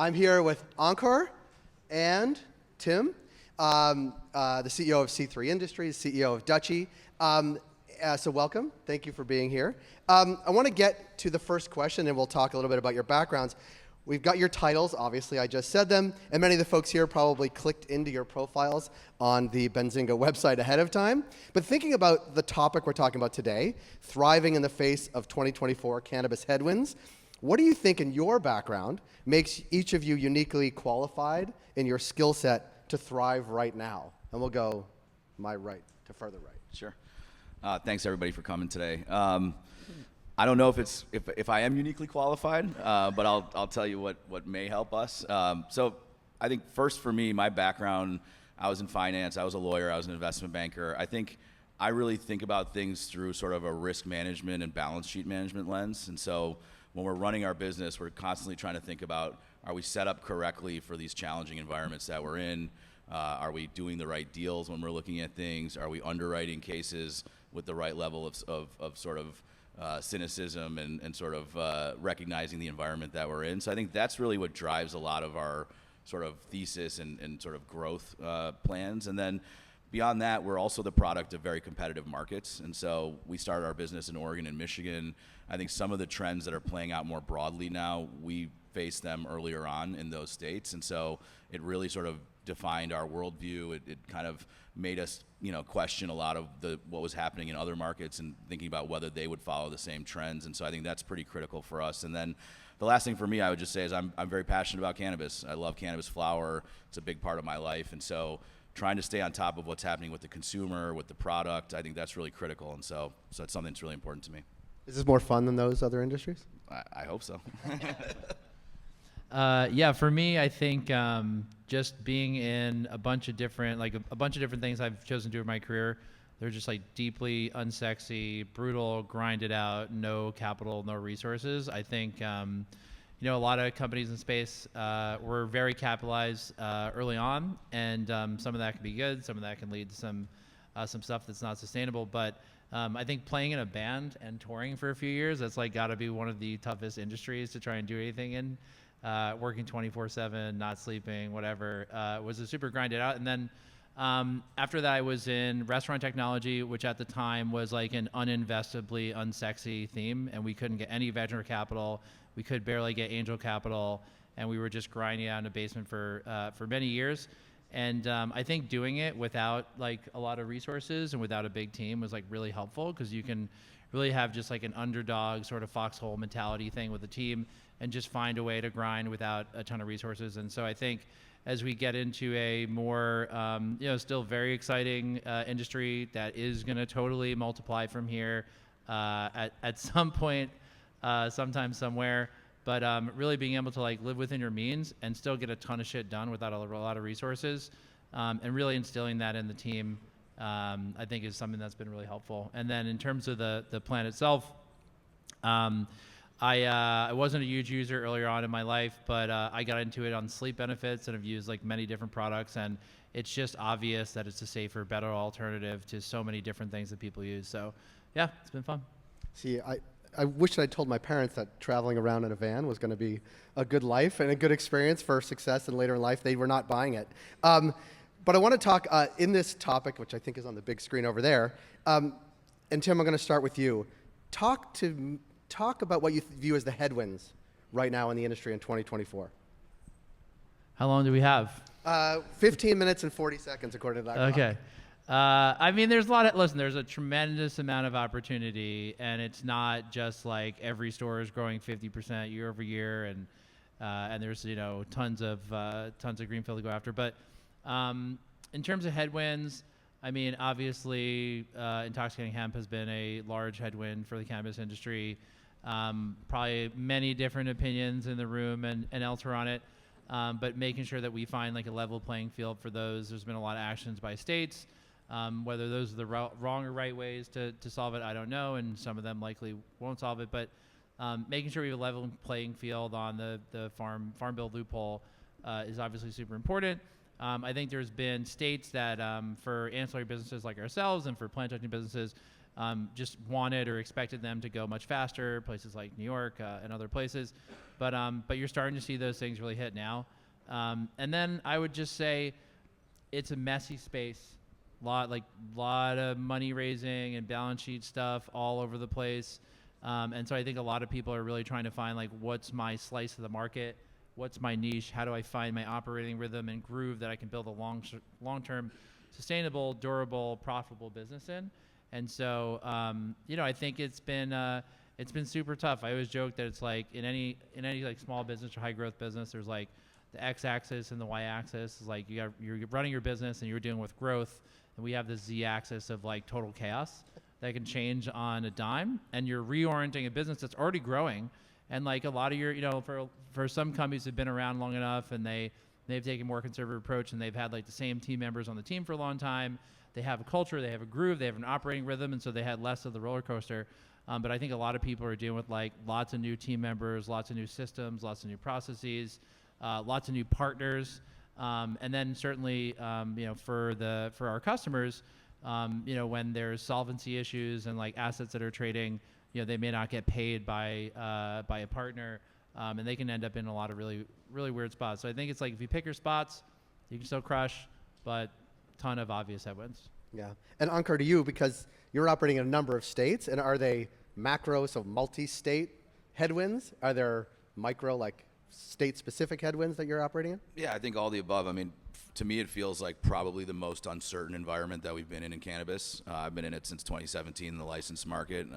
I'm here with Encore and Tim, the CEO of C3 Industries, CEO of Dutchie. So welcome. Thank you for being here. I want to get to the first question, and we'll talk a little bit about your backgrounds. We've got your titles, obviously, I just said them, and many of the folks here probably clicked into your profiles on the Benzinga website ahead of time. But thinking about the topic we're talking about today, thriving in the face of 2024 cannabis headwinds, what do you think in your background makes each of you uniquely qualified in your skill set to thrive right now? And we'll go my right to further right. Sure. Thanks everybody for coming today. I don't know if I am uniquely qualified, but I'll tell you what may help us. So I think first for me, my background, I was in finance, I was a lawyer, I was an investment banker. I think I really think about things through sort of a risk management and balance sheet management lens. And so when we're running our business, we're constantly trying to think about, are we set up correctly for these challenging environments that we're in? Are we doing the right deals when we're looking at things? Are we underwriting cases with the right level of sort of cynicism and sort of recognizing the environment that we're in? So I think that's really what drives a lot of our sort of thesis and sort of growth plans. And then beyond that, we're also the product of very competitive markets. And so we started our business in Oregon and Michigan. I think some of the trends that are playing out more broadly now, we faced them earlier on in those states. And so it really sort of defined our worldview. It kind of made us, question a lot of what was happening in other markets and thinking about whether they would follow the same trends. And so I think that's pretty critical for us. And then the last thing for me, I would just say is I'm very passionate about cannabis. I love cannabis flower. It's a big part of my life. And so trying to stay on top of what's happening with the consumer, with the product, I think that's really critical. And so it's something that's really important to me. Is this more fun than those other industries? I hope so. Yeah, for me, I think just being in a bunch of different things I've chosen to do in my career, they're just like deeply unsexy, brutal, grinded out, no capital, no resources. I think, a lot of companies in space were very capitalized early on, and some of that can be good, some of that can lead to some stuff that's not sustainable. But I think playing in a band and touring for a few years, that's like got to be one of the toughest industries to try and do anything in. Working 24/7, not sleeping, whatever, was a super grinded out. And then after that, I was in restaurant technology, which at the time was like an uninvestably unsexy theme, and we couldn't get any venture capital. We could barely get angel capital, and we were just grinding out in a basement for many years. And I think doing it without like a lot of resources and without a big team was like really helpful, because you can really have just like an underdog sort of foxhole mentality thing with the team and just find a way to grind without a ton of resources. And so I think as we get into a more, still very exciting industry that is going to totally multiply from here at some point, sometime, somewhere, but really being able to like live within your means and still get a ton of shit done without a lot of resources, and really instilling that in the team, I think is something that's been really helpful. And then in terms of the plan itself, I wasn't a huge user earlier on in my life, but I got into it on sleep benefits and have used like many different products, and it's just obvious that it's a safer, better alternative to so many different things that people use. So yeah, it's been fun. See, I wish I'd told my parents that traveling around in a van was going to be a good life and a good experience for success, and later in life they were not buying it. But I want to talk in this topic, which I think is on the big screen over there. And Tim, I'm going to start with you. Talk about what you view as the headwinds right now in the industry in 2024. How long do we have? 15 minutes and 40 seconds, according to that. Okay. I mean, there's there's a tremendous amount of opportunity, and it's not just like every store is growing 50% year over year, and there's tons of greenfield to go after. But in terms of headwinds, I mean, obviously, intoxicating hemp has been a large headwind for the cannabis industry. Probably many different opinions in the room and elsewhere on it, but making sure that we find like a level playing field for those. There's been a lot of actions by states. Whether those are the wrong or right ways to solve it, I don't know, and some of them likely won't solve it. But making sure we have a level playing field on the farm bill loophole is obviously super important. I think there's been states that for ancillary businesses like ourselves and for plant touching businesses just wanted or expected them to go much faster, places like New York and other places. But you're starting to see those things really hit now. And then I would just say it's a messy space. Lot of money raising and balance sheet stuff all over the place. And so I think a lot of people are really trying to find like, what's my slice of the market? What's my niche? How do I find my operating rhythm and groove that I can build a long-term, sustainable, durable, profitable business in? And so, I think it's been super tough. I always joke that it's like in any like small business or high growth business, there's like the x-axis and the y-axis is like you're running your business and you're dealing with growth, and we have the z-axis of like total chaos that can change on a dime, and you're reorienting a business that's already growing. And like a lot of your, for some companies have been around long enough and they've taken a more conservative approach, and they've had like the same team members on the team for a long time. They have a culture, they have a groove, they have an operating rhythm, and so they had less of the roller coaster. But I think a lot of people are dealing with like lots of new team members, lots of new systems, lots of new processes, lots of new partners, and then certainly, for our customers, when there's solvency issues and like assets that are trading, they may not get paid by a partner, and they can end up in a lot of really, really weird spots. So I think it's like if you pick your spots, you can still crush, but ton of obvious headwinds. Yeah. And Ankar, to you, because you're operating in a number of states, and are they macro, so multi-state headwinds? Are there micro, like state-specific headwinds that you're operating in? Yeah, I think all the above. I mean, to me, it feels like probably the most uncertain environment that we've been in cannabis. I've been in it since 2017 in the licensed market.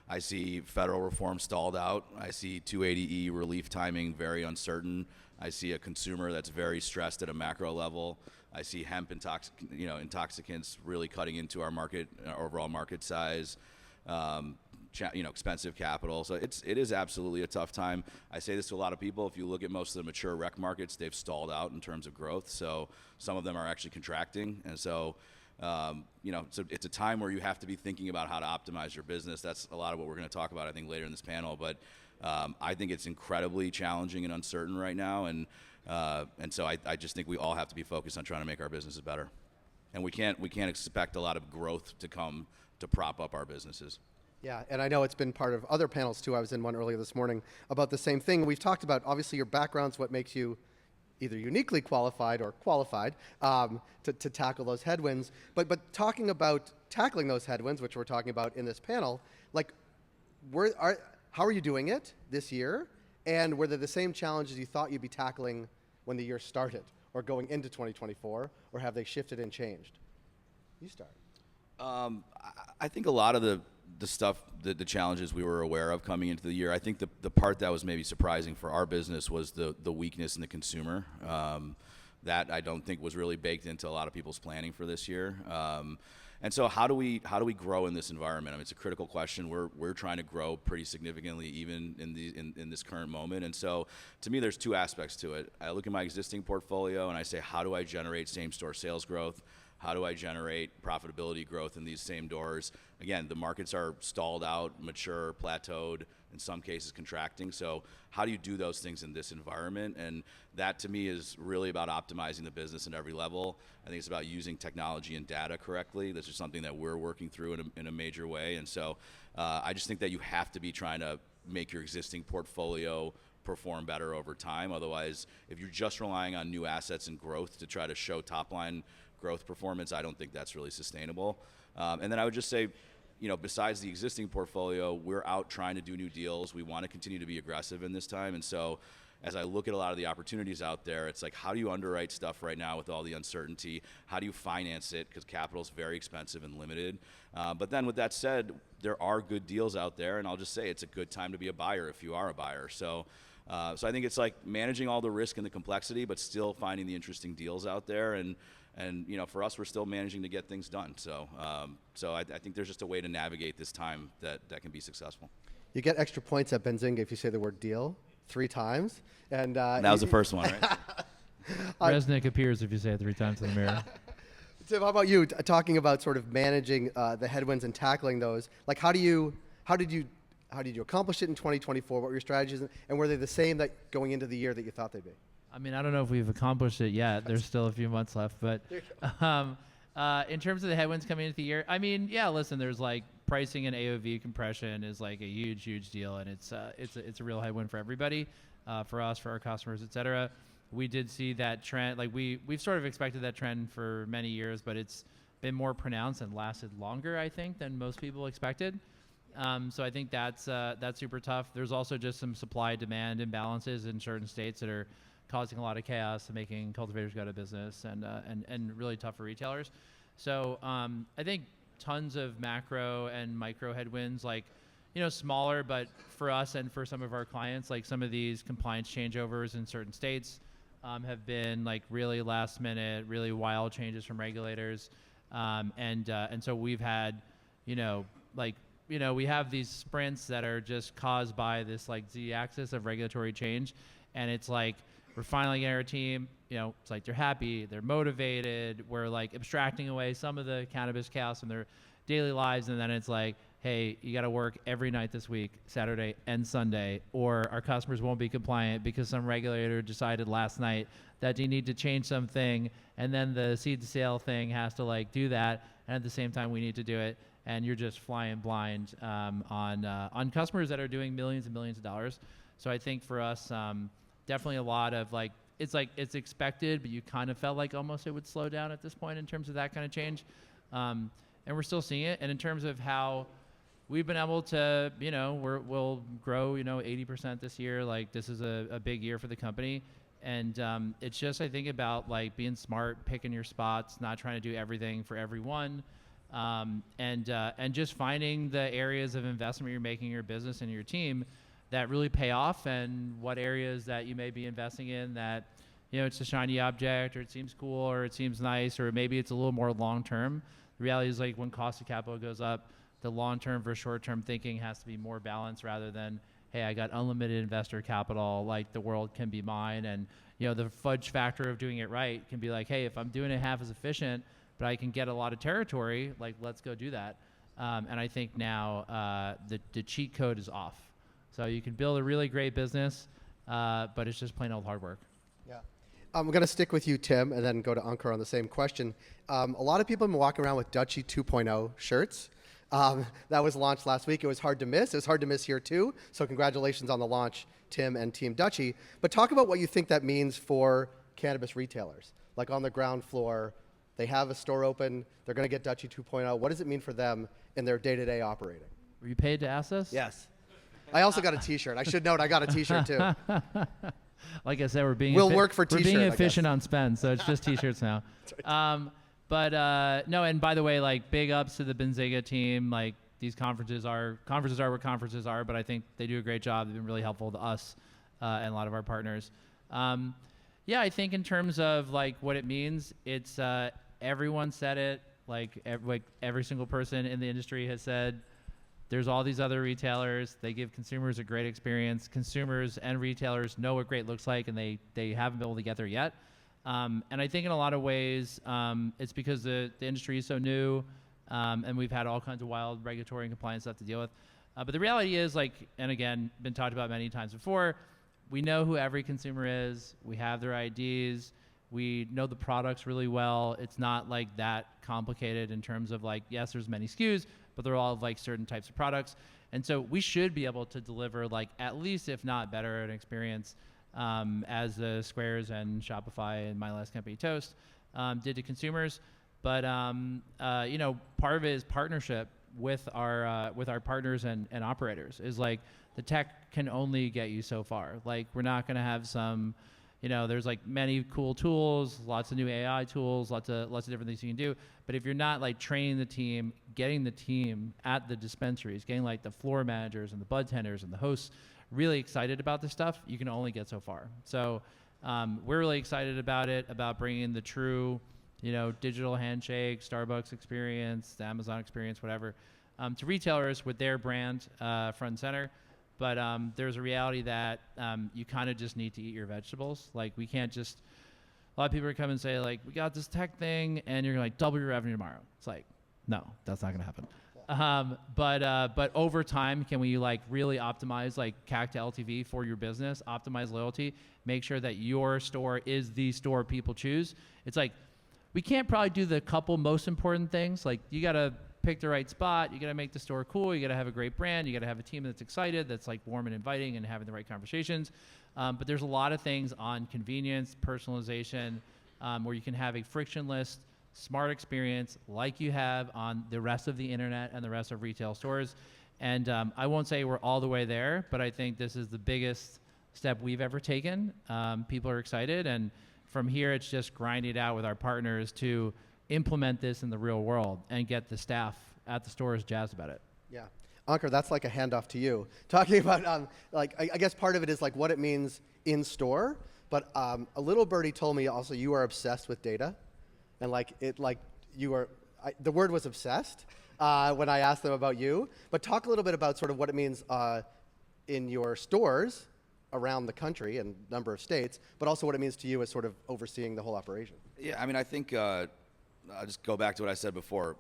I see federal reform stalled out. I see 280E relief timing very uncertain. I see a consumer that's very stressed at a macro level. I see hemp intoxicants really cutting into our market, our overall market size. Expensive capital. So it is absolutely a tough time. I say this to a lot of people. If you look at most of the mature rec markets, they've stalled out in terms of growth. So some of them are actually contracting. And so, so it's a time where you have to be thinking about how to optimize your business. That's a lot of what we're going to talk about, I think, later in this panel. But I think it's incredibly challenging and uncertain right now. And so I just think we all have to be focused on trying to make our businesses better. And we can't expect a lot of growth to come to prop up our businesses. Yeah, and I know it's been part of other panels too. I was in one earlier this morning about the same thing. We've talked about, obviously, your background's what makes you either uniquely qualified or qualified to tackle those headwinds. But talking about tackling those headwinds, which we're talking about in this panel, like, how are you doing it this year? And were they the same challenges you thought you'd be tackling when the year started or going into 2024, or have they shifted and changed? You start. I think a lot of the stuff, the challenges we were aware of coming into the year, I think the part that was maybe surprising for our business was the weakness in the consumer. That I don't think was really baked into a lot of people's planning for this year. And so how do we grow in this environment? I mean, it's a critical question. We're trying to grow pretty significantly even in this current moment. And so to me, there's two aspects to it. I look at my existing portfolio and I say, how do I generate same-store sales growth? How do I generate profitability growth in these same doors? Again, the markets are stalled out, mature, plateaued, in some cases contracting. So how do you do those things in this environment? And that to me is really about optimizing the business at every level. I think it's about using technology and data correctly. This is something that we're working through in a major way. And so I just think that you have to be trying to make your existing portfolio perform better over time. Otherwise, if you're just relying on new assets and growth to try to show top line growth performance, I don't think that's really sustainable. And then I would just say, besides the existing portfolio, we're out trying to do new deals. We want to continue to be aggressive in this time. And so as I look at a lot of the opportunities out there, it's like, how do you underwrite stuff right now with all the uncertainty? How do you finance it? Because capital is very expensive and limited. But then with that said, there are good deals out there. And I'll just say it's a good time to be a buyer if you are a buyer. So I think it's like managing all the risk and the complexity, but still finding the interesting deals out there. And for us, we're still managing to get things done. So I think there's just a way to navigate this time that can be successful. You get extra points at Benzinga if you say the word deal 3 times. And that was the first one, right? Resnick appears if you say it 3 times in the mirror. Tim, how about you? Talking about sort of managing the headwinds and tackling those. Like, how did you accomplish it in 2024? What were your strategies, and were they the same that going into the year that you thought they'd be? I mean, I don't know if we've accomplished it yet. There's still a few months left. But in terms of the headwinds coming into the year, I mean, yeah, listen, there's like pricing and AOV compression is like a huge deal, and it's a real headwind for everybody, for us, for our customers, et cetera. We did see that trend. Like we've sort of expected that trend for many years, but it's been more pronounced and lasted longer, I think, than most people expected. So I think that's super tough. There's also just some supply-demand imbalances in certain states that are causing a lot of chaos and making cultivators go out of business, and really tough for retailers. So I think tons of macro and micro headwinds, like, smaller, but for us and for some of our clients, like some of these compliance changeovers in certain states have been like really last minute, really wild changes from regulators. And so we've had, we have these sprints that are just caused by this like z-axis of regulatory change. And it's like, we're finally getting our team, it's like they're happy, they're motivated, we're like abstracting away some of the cannabis chaos from their daily lives. And then it's like, hey, you got to work every night this week, Saturday and Sunday, or our customers won't be compliant because some regulator decided last night that you need to change something, and then the seed to sale thing has to like do that, and at the same time we need to do it, and you're just flying blind on customers that are doing millions and millions of dollars. So I think for us, definitely a lot of like it's expected, but you kind of felt like almost it would slow down at this point in terms of that kind of change, and we're still seeing it. And in terms of how we've been able to, we'll grow, 80% this year. Like this is a big year for the company. And it's just, I think, about like being smart, picking your spots, not trying to do everything for everyone. And just finding the areas of investment you're making in your business and your team that really pay off, and what areas that you may be investing in that, it's a shiny object, or it seems cool, or it seems nice, or maybe it's a little more long-term. The reality is like when cost of capital goes up, the long-term versus short-term thinking has to be more balanced, rather than, hey, I got unlimited investor capital, like the world can be mine. And, the fudge factor of doing it right can be like, hey, if I'm doing it half as efficient, but I can get a lot of territory, like let's go do that. And I think now the cheat code is off. So you can build a really great business, but it's just plain old hard work. Yeah. I'm going to stick with you, Tim, and then go to Ankur on the same question. A lot of people have been walking around with Dutchie 2.0 shirts. That was launched last week. It was hard to miss. It was hard to miss here too. So congratulations on the launch, Tim and Team Dutchie. But talk about what you think that means for cannabis retailers. Like on the ground floor, they have a store open. They're going to get Dutchie 2.0. What does it mean for them in their day-to-day operating? Were you paid to ask us? Yes. I also got a T-shirt. I should note I got a T-shirt too. Like I said, we're being work for we're T-shirt, being efficient on spend, so it's just T-shirts now. But no, and by the way, like big ups to the Benzinga team. Like these conferences are what conferences are, but I think they do a great job. They've been really helpful to us and a lot of our partners. Yeah, I think in terms of like what it means, it's everyone said it. Like every single person in the industry has said, there's all these other retailers. They give consumers a great experience. Consumers and retailers know what great looks like, and they haven't been able to get there yet. And I think in a lot of ways, it's because the industry is so new, and we've had all kinds of wild regulatory and compliance stuff to deal with. But the reality is, like, and again, been talked about many times before, we know who every consumer is. We have their IDs. We know the products really well. It's not like that complicated in terms of like, yes, there's many SKUs, but they're all like certain types of products. And so we should be able to deliver like at least, if not better, an experience as the Squares and Shopify and My Last Company Toast did to consumers. But part of it is partnership with our partners and operators. Is like the tech can only get you so far. Like we're not going to have some, there's like many cool tools, lots of new AI tools, lots of different things you can do. But if you're not like training the team, getting the team at the dispensaries, getting like the floor managers and the bud tenders and the hosts really excited about this stuff, you can only get so far. So we're really excited about it, about bringing the true, digital handshake, Starbucks experience, the Amazon experience, whatever, to retailers with their brand front and center. But there's a reality that you kind of just need to eat your vegetables. Like we can't just, a lot of people are coming and say like, we got this tech thing and you're gonna like double your revenue tomorrow. It's like, no, that's not gonna happen. But over time, can we like really optimize like CAC to LTV for your business, optimize loyalty, make sure that your store is the store people choose? It's like, we can't probably do the couple most important things. Like you gotta pick the right spot. You got to make the store cool. You got to have a great brand. You got to have a team that's excited, that's like warm and inviting and having the right conversations. But there's a lot of things on convenience, personalization, where you can have a frictionless, smart experience like you have on the rest of the internet and the rest of retail stores. And I won't say we're all the way there, but I think this is the biggest step we've ever taken. People are excited, and from here it's just grinding it out with our partners to implement this in the real world and get the staff at the stores jazzed about it. Yeah. Ankur, that's like a handoff to you. Talking about, I guess part of it is like what it means in store, but a little birdie told me also you are obsessed with data. And the word was obsessed when I asked them about you. But talk a little bit about sort of what it means in your stores around the country and number of states, but also what it means to you as sort of overseeing the whole operation. Yeah, I mean, I think I'll just go back to what I said before.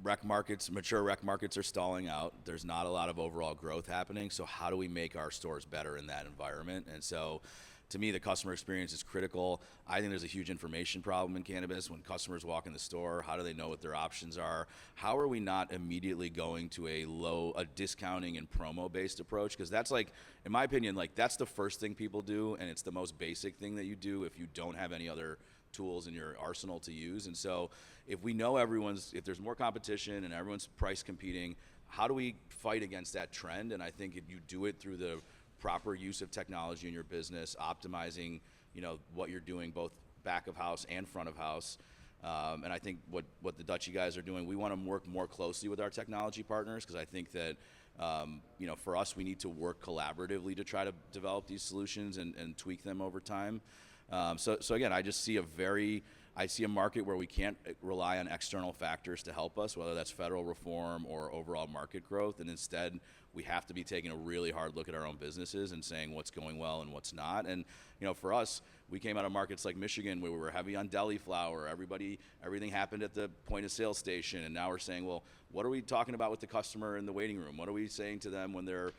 Mature rec markets are stalling out. There's not a lot of overall growth happening. So how do we make our stores better in that environment? And so to me, the customer experience is critical. I think there's a huge information problem in cannabis. When customers walk in the store, how do they know what their options are? How are we not immediately going to a discounting and promo-based approach? Because that's like, in my opinion, like that's the first thing people do, and it's the most basic thing that you do if you don't have any other tools in your arsenal to use. And so if we know if there's more competition and everyone's price competing, how do we fight against that trend? And I think if you do it through the proper use of technology in your business, optimizing, what you're doing both back of house and front of house. And I think what the Dutchy guys are doing, we want to work more closely with our technology partners, because I think that, for us, we need to work collaboratively to try to develop these solutions and tweak them over time. So again, I just see I see a market where we can't rely on external factors to help us, whether that's federal reform or overall market growth, and instead we have to be taking a really hard look at our own businesses and saying what's going well and what's not. And for us, we came out of markets like Michigan where we were heavy on deli flower. Everything happened at the point of sale station, and now we're saying, well, what are we talking about with the customer in the waiting room? What are we saying to them when they're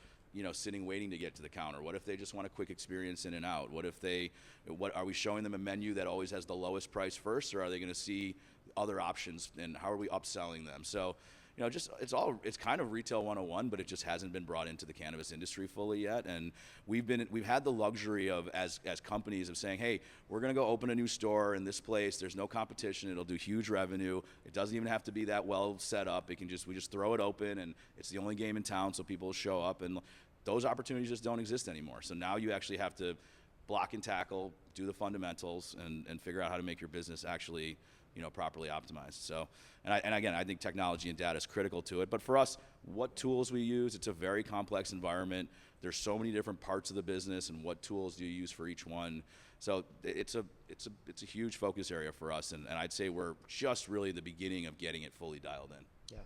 sitting waiting to get to the counter? What if they just want a quick experience in and out? What are we showing them a menu that always has the lowest price first, or are they going to see other options, and how are we upselling them? So, it's kind of retail 101, but it just hasn't been brought into the cannabis industry fully yet. And we've had the luxury of, as companies, of saying, hey, we're going to go open a new store in this place. There's no competition. It'll do huge revenue. It doesn't even have to be that well set up. We just throw it open, and it's the only game in town, so people will show up. And those opportunities just don't exist anymore. So now you actually have to block and tackle, do the fundamentals, and figure out how to make your business actually properly optimized. So, and again, I think technology and data is critical to it. But for us, what tools we use, it's a very complex environment. There's so many different parts of the business, and what tools do you use for each one? So it's a huge focus area for us, and I'd say we're just really the beginning of getting it fully dialed in. Yeah.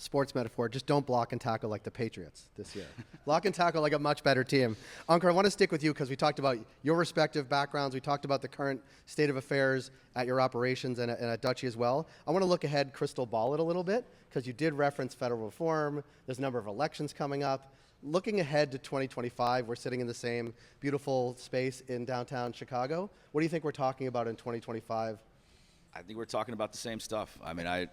Sports metaphor, just don't block and tackle like the Patriots this year. Block and tackle like a much better team. Ankur, I want to stick with you because we talked about your respective backgrounds. We talked about the current state of affairs at your operations and at Dutchy as well. I want to look ahead, crystal ball it a little bit, because you did reference federal reform. There's a number of elections coming up. Looking ahead to 2025, we're sitting in the same beautiful space in downtown Chicago. What do you think we're talking about in 2025? I think we're talking about the same stuff. I mean, I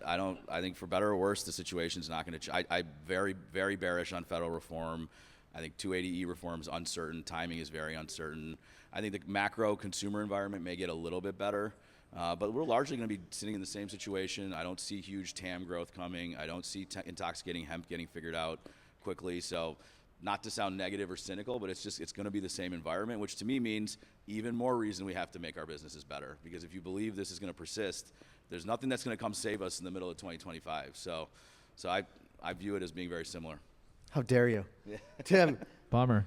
think for better or worse, the situation's not going to. I'm very, very bearish on federal reform. I think 280E reform is uncertain. Timing is very uncertain. I think the macro consumer environment may get a little bit better, but we're largely going to be sitting in the same situation. I don't see huge TAM growth coming. I don't see intoxicating hemp getting figured out quickly. So, not to sound negative or cynical, but it's going to be the same environment, which to me means even more reason we have to make our businesses better. Because if you believe this is going to persist, there's nothing that's going to come save us in the middle of 2025. So I view it as being very similar. How dare you? Yeah. Tim. Bummer.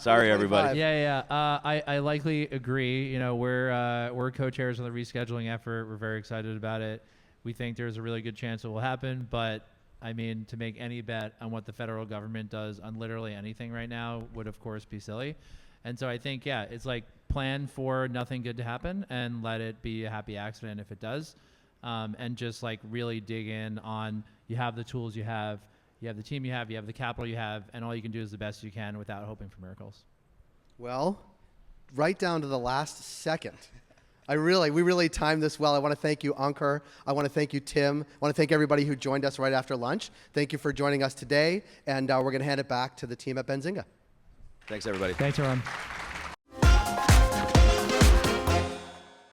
Sorry, everybody. Yeah. I likely agree. We're co-chairs on the rescheduling effort. We're very excited about it. We think there's a really good chance it will happen, but I mean, to make any bet on what the federal government does on literally anything right now would, of course, be silly. And so I think, it's like plan for nothing good to happen and let it be a happy accident if it does. And just like really dig in on, you have the tools you have the team you have the capital you have, and all you can do is the best you can without hoping for miracles. Well, right down to the last second, We really timed this well. I want to thank you, Ankur. I want to thank you, Tim. I want to thank everybody who joined us right after lunch. Thank you for joining us today, and we're going to hand it back to the team at Benzinga. Thanks, everybody. Thanks, everyone.